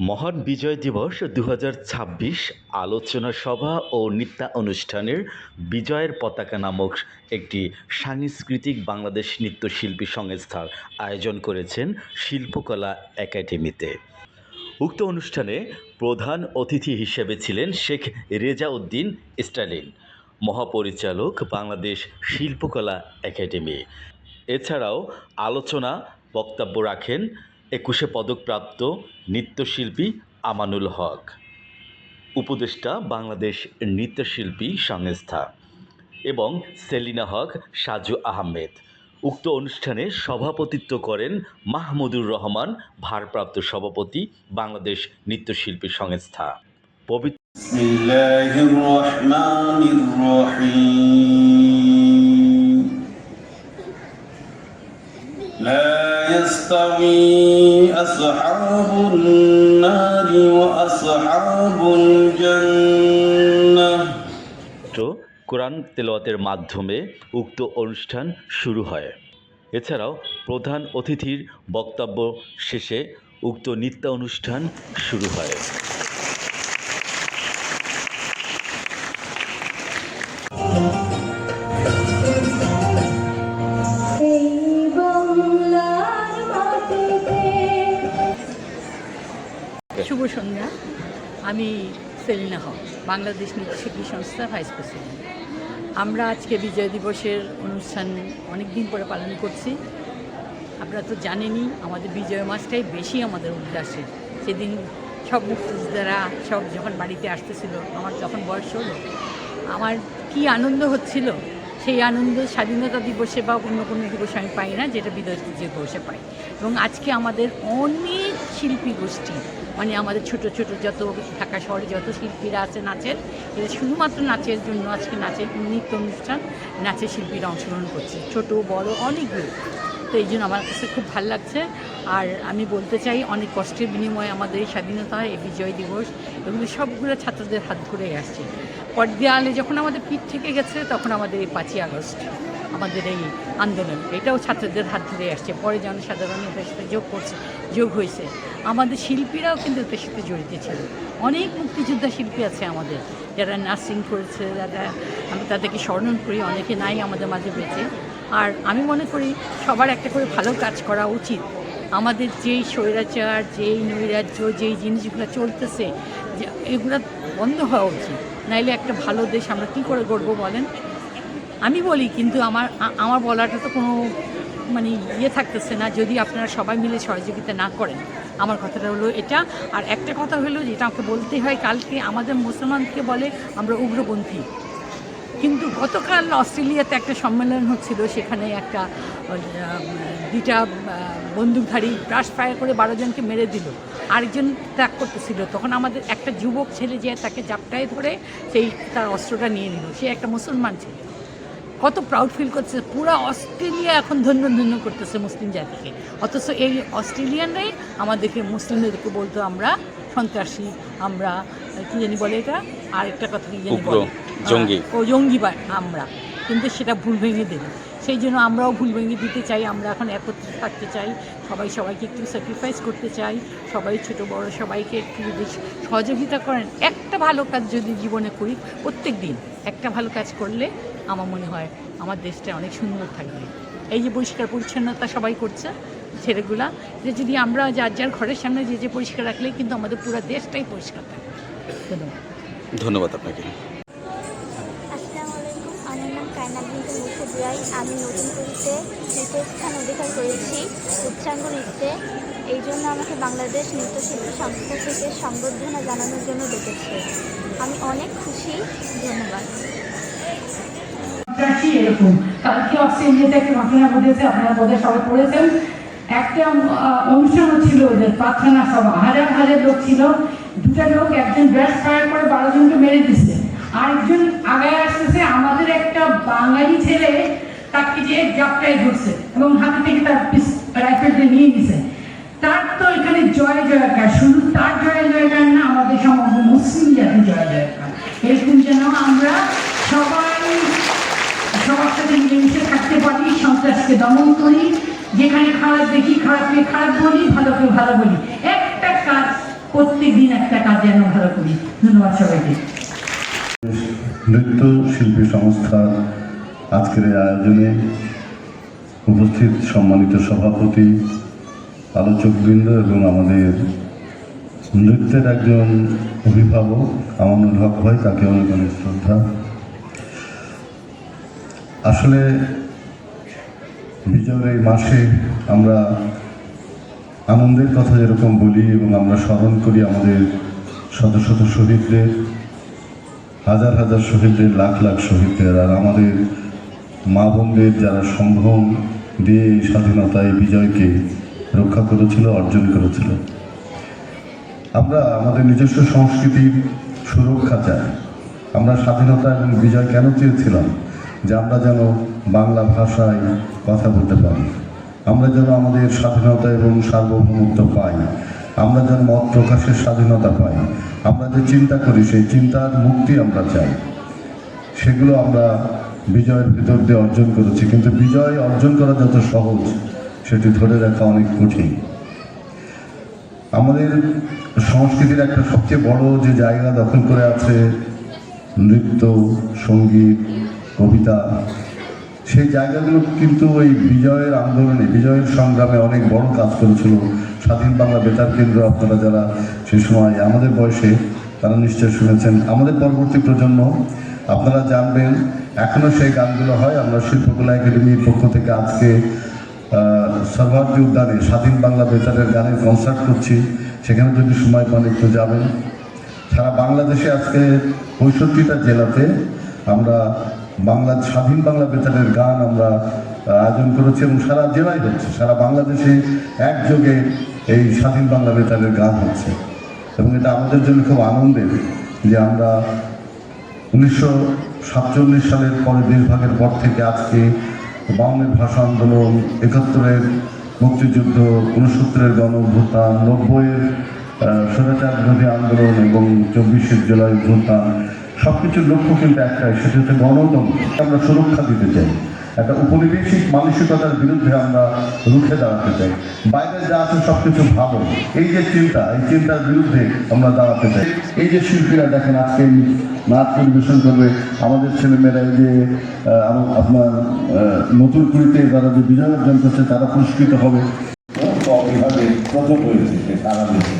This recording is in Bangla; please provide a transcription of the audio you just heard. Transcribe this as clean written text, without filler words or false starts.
মহান বিজয় দিবস ২০২৬ আলোচনা সভা ও নৃত্যানুষ্ঠানের বিজয়ের পতাকা নামক একটি সাংস্কৃতিক বাংলাদেশ নৃত্যশিল্পী সংস্থার আয়োজন করেছেন শিল্পকলা একাডেমিতে। উক্ত অনুষ্ঠানে প্রধান অতিথি হিসেবে ছিলেন শেখ রেজা উদ্দিন স্টালিন, মহাপরিচালক বাংলাদেশ শিল্পকলা একাডেমি। এছাড়াও আলোচনা বক্তব্য রাখেন ২১শে পদকপ্রাপ্ত নৃত্যশিল্পী আমানুল হক, উপদেষ্টা বাংলাদেশ নৃত্যশিল্পী সংস্থা এবং সেলিনা হক সাজু আহমেদ। উক্ত অনুষ্ঠানে সভাপতিত্ব করেন মাহমুদুর রহমান, ভারপ্রাপ্ত সভাপতি, বাংলাদেশ নৃত্যশিল্পী সংস্থা। বিসমিল্লাহির রহমানির রহিম। লা ইয়াস্তাওয়ি আসহাবুন নারি ওয়া আসহাবুল জান্নাহ। কোরআন তেলাওয়াতের মাধ্যমে উক্ত অনুষ্ঠান শুরু হয়। এছাড়াও প্রধান অতিথির বক্তব্য শেষে উক্ত নৃত্যানুষ্ঠান শুরু হয়। শুভ সন্ধ্যা। আমি সেলিনা হক, বাংলাদেশ নৃত্যশিল্পী সংস্থার ভাইস প্রেসিডেন্ট। আমরা আজকে বিজয় দিবসের অনুষ্ঠান অনেক দিন পরে পালন করছি। আপনারা তো জানেনই, আমাদের বিজয় মাসটাই বেশি আমাদের উল্লাসের। সেদিন সব মুক্তিযোদ্ধারা সব যখন বাড়িতে আসতেছিল, আমার যখন বয়স হলো, আমার কি আনন্দ হচ্ছিল। সেই আনন্দ স্বাধীনতা দিবসে বা অন্য কোনো দিবসে আমি পাই না, যেটা বিজয় দিবসে পাই। এবং আজকে আমাদের অনেক শিল্পী গোষ্ঠী, মানে আমাদের ছোট ছোট যত ঢাকা শহরে যত শিল্পীরা আছে নাচের, এরা শুধুমাত্র নাচের জন্য আজকে নাচের নৃত্য অনুষ্ঠান, নাচের শিল্পীরা অংশগ্রহণ করছে, ছোট বড় অনেকগুলো। তো এই জন্য আমার কাছে খুব ভালো লাগছে। আর আমি বলতে চাই, অনেক কষ্টের বিনিময়ে আমাদের এই স্বাধীনতা, এই বিজয় দিবস, এগুলো সবগুলো ছাত্রদের হাত ধরে আসছে। পর্যায়ে যখন আমাদের পিঠ থেকে গেছে, তখন আমাদের এই 5ই আগস্ট, আমাদের এই আন্দোলন, এটাও ছাত্রদের হাত ধরে আসছে। পরে জনসাধারণ এটার সাথে যোগ হয়েছে। আমাদের শিল্পীরাও কিন্তু এটার সাথে জড়িত ছিল। অনেক মুক্তিযোদ্ধা শিল্পী আছে আমাদের, যারা নার্সিং করেছে, যারা আমি তাদেরকে স্মরণ করি, অনেকে নাই আমাদের মাঝে বেঁচে। আর আমি মনে করি সবার একটা করে ভালো কাজ করা উচিত। আমাদের যেই স্বৈরাচার, যেই নৈরাজ্য, যেই জিনিসগুলো চলতেছে, যে এগুলো বন্ধ হওয়া উচিত। নাইলে একটা ভালো দেশ আমরা কী করে গড়বো বলেন? আমি বলি, কিন্তু আমার বলাটা তো কোনো মানে থাকতেছে না, যদি আপনারা সবাই মিলে সহযোগিতা না করেন। আমার কথাটা হলো এটা। আর একটা কথা হলো, যেটা আমাকে বলতে হয়, কালকে আমাদের মুসলমানকে বলে আমরা উগ্রপন্থী, কিন্তু গতকাল অস্ট্রেলিয়াতে একটা সম্মেলন হচ্ছিল, সেখানে একটা 2টা বন্দুকধারী ব্রাশ ফায়ার করে 12 জনকে মেরে দিল, আরেকজন ত্যাগ করতেছিল। তখন আমাদের একটা যুবক ছেলে যে তাকে জাপটায় ধরে তার অস্ত্রটা নিয়ে নিল, সে একটা মুসলমান ছেলে। কত প্রাউড ফিল করছে, পুরো অস্ট্রেলিয়া এখন ধন্য ধন্য করতেছে মুসলিম জাতিকে। অথচ এই অস্ট্রেলিয়ানরাই আমাদেরকে, মুসলিমদেরকে বলতো আমরা সন্ত্রাসী, আমরা কী জানি বলে এটা, আরেকটা কথা কী জানি বলে, জঙ্গি আমরা। কিন্তু সেটা ভুল ভেঙে দেবে। সেই জন্য আমরাও ভুল ভেঙে দিতে চাই। আমরা এখন একত্রে থাকতে চাই, সবাইকে একটু স্যাক্রিফাইস করতে চাই, সবাই ছোট বড় সবাইকে একটু যদি সহযোগিতা করেন। একটা ভালো কাজ যদি জীবনে করি, প্রত্যেক দিন একটা ভালো কাজ করলে আমার মনে হয় আমার দেশটা অনেক সুন্দর থাকবে। এই যে পরিষ্কার পরিচ্ছন্নতা সবাই করছে ছেলেগুলা, যে যদি আমরা যার যার ঘরের সামনে যে পরিষ্কার রাখলে কিন্তু আমাদের পুরো দেশটাই পরিষ্কার থাকে। ধন্যবাদ আপনাকে। আমি নতুন করিতে তৃতীয় স্থান অধিকার করেছি উচ্চাঙ্গ নৃত্যে। এই জন্য আমাকে বাংলাদেশ নৃত্যশিল্পী সংস্থা থেকে সংবর্ধনা জানানোর জন্য ডেকেছে। আমি অনেক খুশি। ধন্যবাদ। এরকম কালকে অস্ট্রেলিয়াতে একটা ঘটনা ঘটেছে, আপনারা বোধহয় সবাই পড়েছেন। একটা অনুষ্ঠান ছিল, ওদের প্রার্থনা সভা, হাজার হাজার লোক ছিল। 2টা লোক, একজন ব্রাশ ফায়ার করে 12 জনকে মেরে দিচ্ছে, আরেকজন আগায় আসতেছে, আমাদের একটা বাঙালি ছেলে তাকে যে জাপটায় ধরছে এবং হাতে থেকে তার রাইফেলটা নিয়ে নিছে। তার তো এখানে জয় জয়কার, শুধু তার জয় জয়কার না, আমাদের সমগ্র মুসলিম জাতির জয় জয়কার। এরকম যেন আমরা সবাই সবার সাথে মিলেমিশে থাকতে পারি, সন্ত্রাসকে দমন করি, যেখানে খারাপ দেখি খারাপকে খারাপ বলি, ভালোকে ভালো বলি। একটা কাজ প্রত্যেক দিন একটা কাজ যেন ভালো করি। ধন্যবাদ সবাইকে। নৃত্য শিল্পী সংস্থার আজকের এই আয়োজনে উপস্থিত সম্মানিত সভাপতি, আলোচকবৃন্দ এবং আমাদের নৃত্যের একজন অভিভাবক আমানুল হক ভাই, তাকে অনেক অনেক শ্রদ্ধা। আসলে বিজয়ের এই মাসে আমরা আনন্দের কথা যেরকম বলি এবং আমরা স্মরণ করি আমাদের শত শত শহীদদের, হাজার হাজার শহীদদের, লাখ লাখ শহীদদের, আর আমাদের মা বোনদের যারা সম্ভ্রম দিয়ে এই স্বাধীনতায় বিজয়কে রক্ষা করেছিল, অর্জন করেছিল। আমরা আমাদের নিজস্ব সংস্কৃতির সুরক্ষা চাই। আমরা স্বাধীনতা এবং বিজয় কেন চেয়েছিলাম? যে আমরা যেন বাংলা ভাষায় কথা বলতে পারি, আমরা যেন আমাদের স্বাধীনতা এবং সার্বভৌমত্ব পাই, আমরা যেন মত প্রকাশের স্বাধীনতা পাই, আমরা যে চিন্তা করি সেই চিন্তার মুক্তি আমরা চাই। সেগুলো আমরা বিজয়ের ভিতর দিয়ে অর্জন করেছি, কিন্তু বিজয় অর্জন করা যত সহজ, সেটি ধরে রাখা অনেক কঠিন। আমাদের সংস্কৃতির একটা সবচেয়ে বড় যে জায়গা দখল করে আছে নৃত্য, সঙ্গীত, কবিতা, সেই জায়গাগুলো কিন্তু ওই বিজয়ের আন্দোলনে, বিজয়ের সংগ্রামে অনেক বড় কাজ করেছিল স্বাধীন বাংলা বেতার কেন্দ্র। আপনারা যারা সে সময় আমাদের বয়সে, তারা নিশ্চয় শুনেছেন। আমাদের পরবর্তী প্রজন্ম, আপনারা জানবেন এখনও সেই গানগুলো হয়। আমরা শিল্পকলা একাডেমির পক্ষ থেকে আজকে সর্বার্থী উদ্যানে স্বাধীন বাংলা বেতারের গানের কনসার্ট করছি, সেখানে যদি সময় পান একটু যাবেন। সারা বাংলাদেশে আজকে 65টা জেলাতে আমরা স্বাধীন বাংলা বেতারের গান আমরা আয়োজন করেছি এবং সারা জেলায় হচ্ছে, সারা বাংলাদেশে একযোগে এই স্বাধীন বাংলা বেতারের গান হচ্ছে। এবং এটা আমাদের জন্য খুব আনন্দের যে আমরা 1947 সালের পরে, দেশভাগের পর থেকে আজকে 52-এর ভাষা আন্দোলন, 71-এর মুক্তিযুদ্ধ, 69-এর গণ অভ্যুত্থান, 90-এর স্বৈরাচার বিরোধী আন্দোলন এবং 24-এর জুলাই অভ্যুত্থান, সব কিছুর লক্ষ্য কিন্তু একটাই, সেটা হচ্ছে গণতন্ত্র আমরা সুরক্ষা দিতে চাই। একটা উপনিবেশিক মানসিকতার বিরুদ্ধে আমরা রুখে দাঁড়াতে চাই। বাইরে যা আছে সব কিছু ভালো, এই যে চিন্তা, এই চিন্তার বিরুদ্ধে আমরা দাঁড়াতে চাই। এই যে শিল্পীরা দেখেন আজকে নাচ পরিবেশন করবে, আমাদের ছেলেমেয়েরা এই যে আপনার নতুন কুড়িতে যারা যে বিজয় অর্জন করছে তারা পুরস্কৃত হবে। বিভাগে প্রথম হয়েছে সারা দেশে।